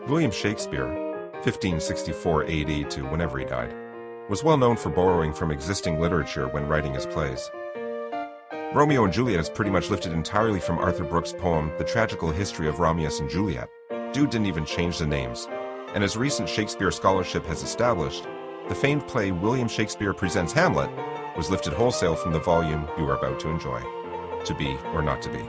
William Shakespeare, 1564 AD to whenever he died, was well known for borrowing from existing literature when writing his plays. Romeo and Juliet is pretty much lifted entirely from Arthur Brooks' poem The Tragical History of Romeus and Juliet. Dude didn't even change the names. And as recent Shakespeare scholarship has established, the famed play William Shakespeare Presents Hamlet was lifted wholesale from the volume you are about to enjoy. To Be or Not to Be.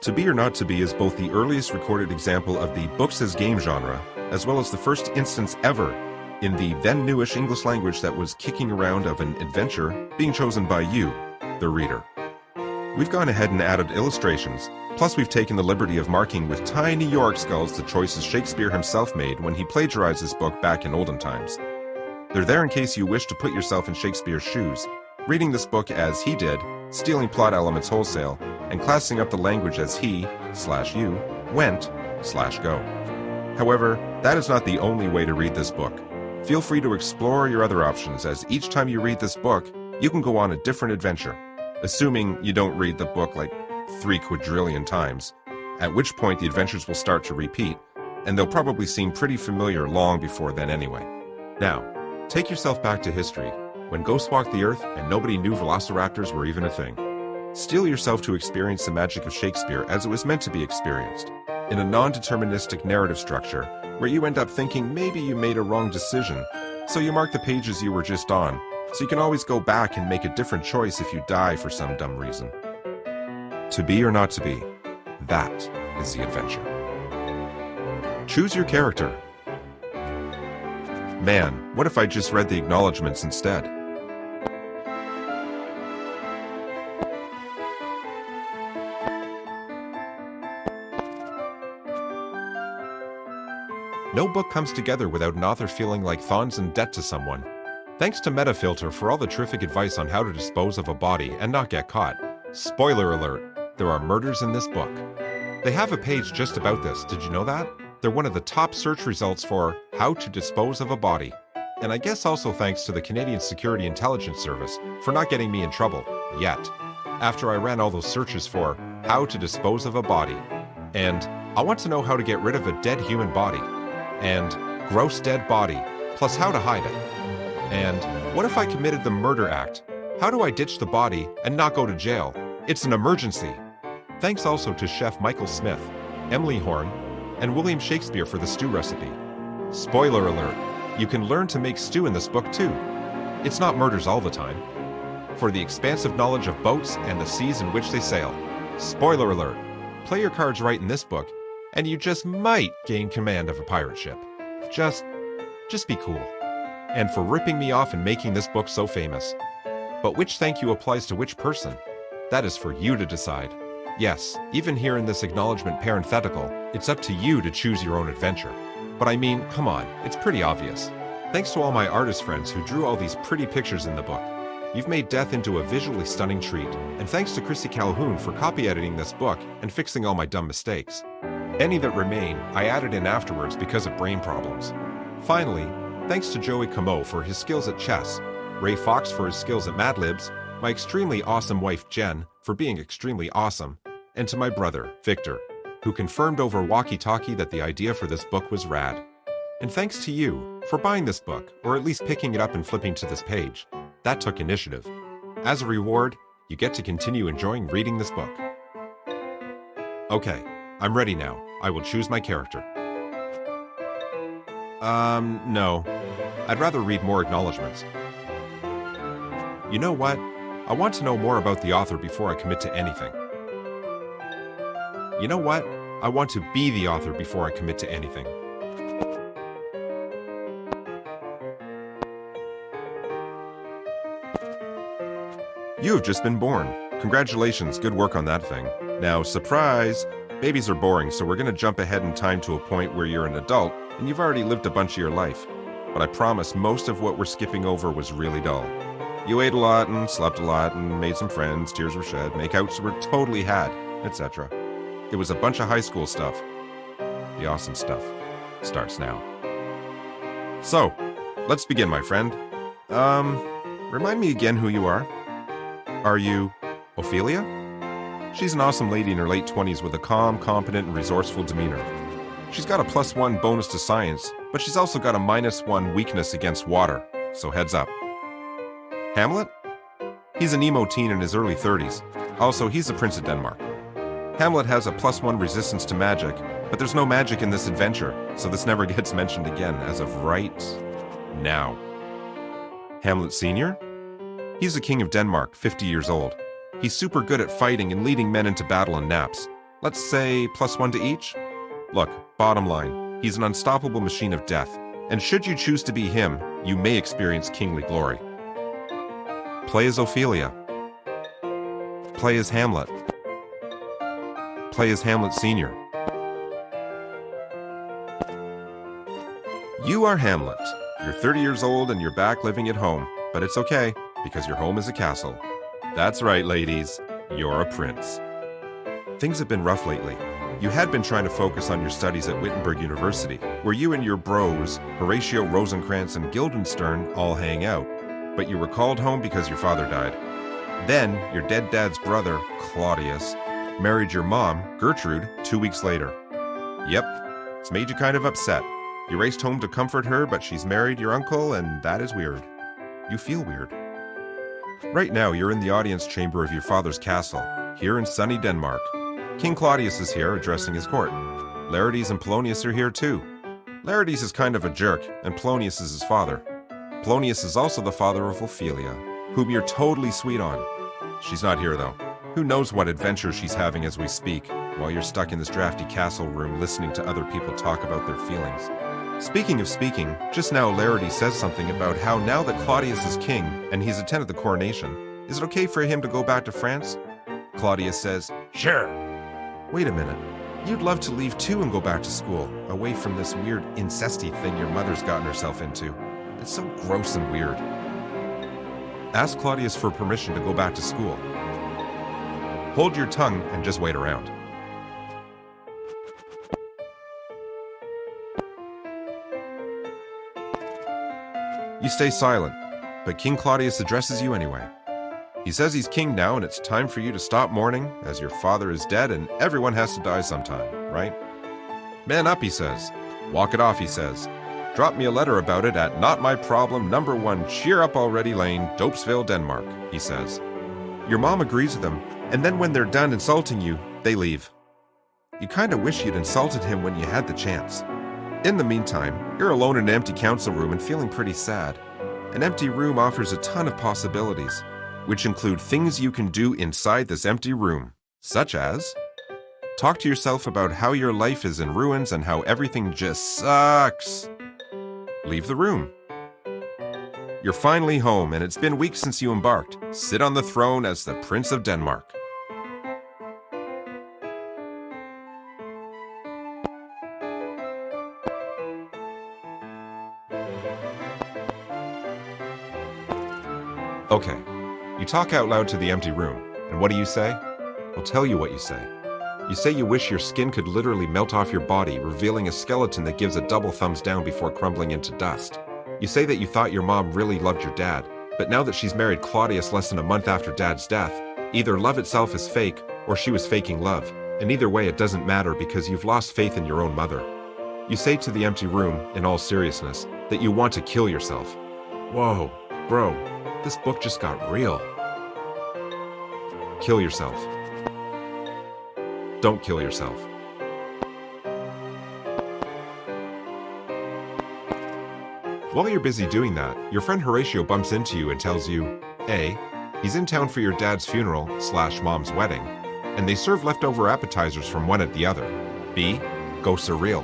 To Be or Not to Be is both the earliest recorded example of the books as game genre, as well as the first instance ever in the then newish English language that was kicking around of an adventure being chosen by you, the reader. We've gone ahead and added illustrations, plus we've taken the liberty of marking with tiny York skulls the choices Shakespeare himself made when he plagiarized this book back in olden times. They're there in case you wish to put yourself in Shakespeare's shoes, reading this book as he did, stealing plot elements wholesale, and classing up the language as he/you went/go. However, that is not the only way to read this book. Feel free to explore your other options, as each time you read this book, you can go on a different adventure, assuming you don't read the book like 3 quadrillion times, at which point the adventures will start to repeat, and they'll probably seem pretty familiar long before then anyway. Now, take yourself back to history, when ghosts walked the earth and nobody knew velociraptors were even a thing. Steel yourself to experience the magic of Shakespeare as it was meant to be experienced, in a non-deterministic narrative structure where you end up thinking maybe you made a wrong decision, so you mark the pages you were just on, so you can always go back and make a different choice if you die for some dumb reason. To be or not to be, that is the adventure. Choose your character. Man, what if I just read the acknowledgements instead? No book comes together without an author feeling like Thon's in debt to someone. Thanks to Metafilter for all the terrific advice on how to dispose of a body and not get caught. Spoiler alert, there are murders in this book. They have a page just about this, did you know that? They're one of the top search results for how to dispose of a body. And I guess also thanks to the Canadian Security Intelligence Service for not getting me in trouble, yet, after I ran all those searches for how to dispose of a body. And I want to know how to get rid of a dead human body. And gross dead body, plus how to hide it. And what if I committed the murder act? How do I ditch the body and not go to jail? It's an emergency. Thanks also to Chef Michael Smith, Emily Horn, and William Shakespeare for the stew recipe. Spoiler alert, you can learn to make stew in this book too. It's not murders all the time. For the expansive knowledge of boats and the seas in which they sail. Spoiler alert, play your cards right in this book, and you just might gain command of a pirate ship. Just be cool. And for ripping me off and making this book so famous. But which thank you applies to which person? That is for you to decide. Yes, even here in this acknowledgement parenthetical, it's up to you to choose your own adventure. But I mean, come on, it's pretty obvious. Thanks to all my artist friends who drew all these pretty pictures in the book. You've made death into a visually stunning treat, and thanks to Chrissy Calhoun for copy editing this book and fixing all my dumb mistakes. Any that remain, I added in afterwards because of brain problems. Finally, thanks to Joey Comeau for his skills at chess, Ray Fox for his skills at Mad Libs, my extremely awesome wife Jen for being extremely awesome, and to my brother, Victor, who confirmed over walkie-talkie that the idea for this book was rad. And thanks to you for buying this book, or at least picking it up and flipping to this page. That took initiative. As a reward, you get to continue enjoying reading this book. Okay, I'm ready now. I will choose my character. No. I'd rather read more acknowledgements. You know what? I want to know more about the author before I commit to anything. You know what? I want to be the author before I commit to anything. You have just been born. Congratulations, good work on that thing. Now, surprise! Babies are boring, so we're going to jump ahead in time to a point where you're an adult and you've already lived a bunch of your life. But I promise most of what we're skipping over was really dull. You ate a lot and slept a lot and made some friends, tears were shed, makeouts were totally had, etc. It was a bunch of high school stuff. The awesome stuff starts now. So, let's begin, my friend. Remind me again who you are. Are you Ophelia? She's an awesome lady in her late 20s with a calm, competent, and resourceful demeanor. She's got a +1 bonus to science, but she's also got a -1 weakness against water, so heads up. Hamlet? He's an emo teen in his early 30s. Also, he's the Prince of Denmark. Hamlet has a +1 resistance to magic, but there's no magic in this adventure, so this never gets mentioned again as of right now. Hamlet Sr.? He's the King of Denmark, 50 years old. He's super good at fighting and leading men into battle and naps. Let's say +1 to each? Look, bottom line, he's an unstoppable machine of death, and should you choose to be him, you may experience kingly glory. Play as Ophelia. Play as Hamlet. Play as Hamlet Sr. You are Hamlet. You're 30 years old and you're back living at home, but it's okay, because your home is a castle. That's right, ladies. You're a prince. Things have been rough lately. You had been trying to focus on your studies at Wittenberg University, where you and your bros, Horatio, Rosencrantz, and Guildenstern, all hang out. But you were called home because your father died. Then, your dead dad's brother, Claudius, married your mom, Gertrude, 2 weeks later. Yep, it's made you kind of upset. You raced home to comfort her, but she's married your uncle, and that is weird. You feel weird. Right now, you're in the audience chamber of your father's castle, here in sunny Denmark. King Claudius is here, addressing his court. Laertes and Polonius are here too. Laertes is kind of a jerk, and Polonius is his father. Polonius is also the father of Ophelia, whom you're totally sweet on. She's not here though. Who knows what adventures she's having as we speak, while you're stuck in this drafty castle room listening to other people talk about their feelings. Speaking of speaking, just now Laertes says something about how now that Claudius is king and he's attended the coronation, is it okay for him to go back to France? Claudius says, sure. Wait a minute. You'd love to leave too and go back to school, away from this weird incesty thing your mother's gotten herself into. It's so gross and weird. Ask Claudius for permission to go back to school. Hold your tongue and just wait around. You stay silent, but King Claudius addresses you anyway. He says he's king now and it's time for you to stop mourning, as your father is dead and everyone has to die sometime, right? Man up, he says. Walk it off, he says. Drop me a letter about it at Not My Problem, number 1 Cheer Up Already Lane, Dopesville, Denmark, he says. Your mom agrees with him, and then when they're done insulting you, they leave. You kinda wish you'd insulted him when you had the chance. In the meantime, you're alone in an empty council room and feeling pretty sad. An empty room offers a ton of possibilities, which include things you can do inside this empty room, such as talk to yourself about how your life is in ruins and how everything just sucks. Leave the room. You're finally home and it's been weeks since you embarked. Sit on the throne as the Prince of Denmark. Okay, you talk out loud to the empty room, and what do you say? I'll tell you what you say. You say you wish your skin could literally melt off your body, revealing a skeleton that gives a double thumbs down before crumbling into dust. You say that you thought your mom really loved your dad, but now that she's married Claudius less than a month after dad's death, either love itself is fake, or she was faking love, and either way it doesn't matter because you've lost faith in your own mother. You say to the empty room, in all seriousness, that you want to kill yourself. Whoa, bro. This book just got real. Kill yourself. Don't kill yourself. While you're busy doing that, your friend Horatio bumps into you and tells you, A, he's in town for your dad's funeral / mom's wedding, and they serve leftover appetizers from one at the other. B, ghosts are real.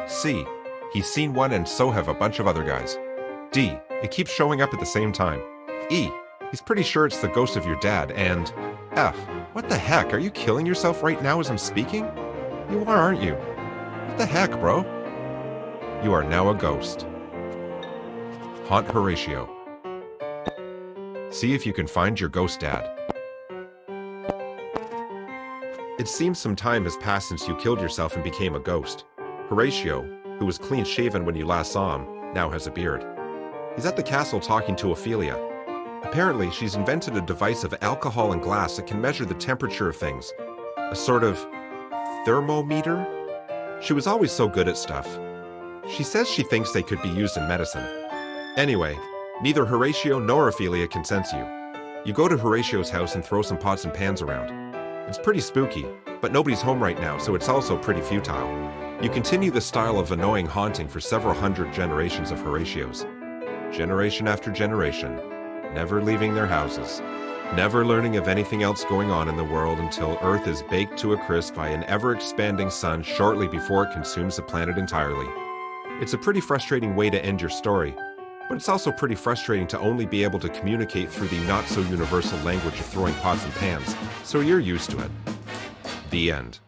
C, he's seen one and so have a bunch of other guys. D, it keeps showing up at the same time. E, he's pretty sure it's the ghost of your dad, and F, what the heck, are you killing yourself right now as I'm speaking? You are, aren't you? What the heck, bro? You are now a ghost. Haunt Horatio. See if you can find your ghost dad. It seems some time has passed since you killed yourself and became a ghost. Horatio, who was clean-shaven when you last saw him, now has a beard. He's at the castle talking to Ophelia. Apparently, she's invented a device of alcohol and glass that can measure the temperature of things. A sort of thermometer? She was always so good at stuff. She says she thinks they could be used in medicine. Anyway, neither Horatio nor Ophelia consents you. You go to Horatio's house and throw some pots and pans around. It's pretty spooky, but nobody's home right now, so it's also pretty futile. You continue the style of annoying haunting for several hundred generations of Horatios. Generation after generation, never leaving their houses, never learning of anything else going on in the world until Earth is baked to a crisp by an ever-expanding sun shortly before it consumes the planet entirely. It's a pretty frustrating way to end your story, but it's also pretty frustrating to only be able to communicate through the not-so-universal language of throwing pots and pans, so you're used to it. The end.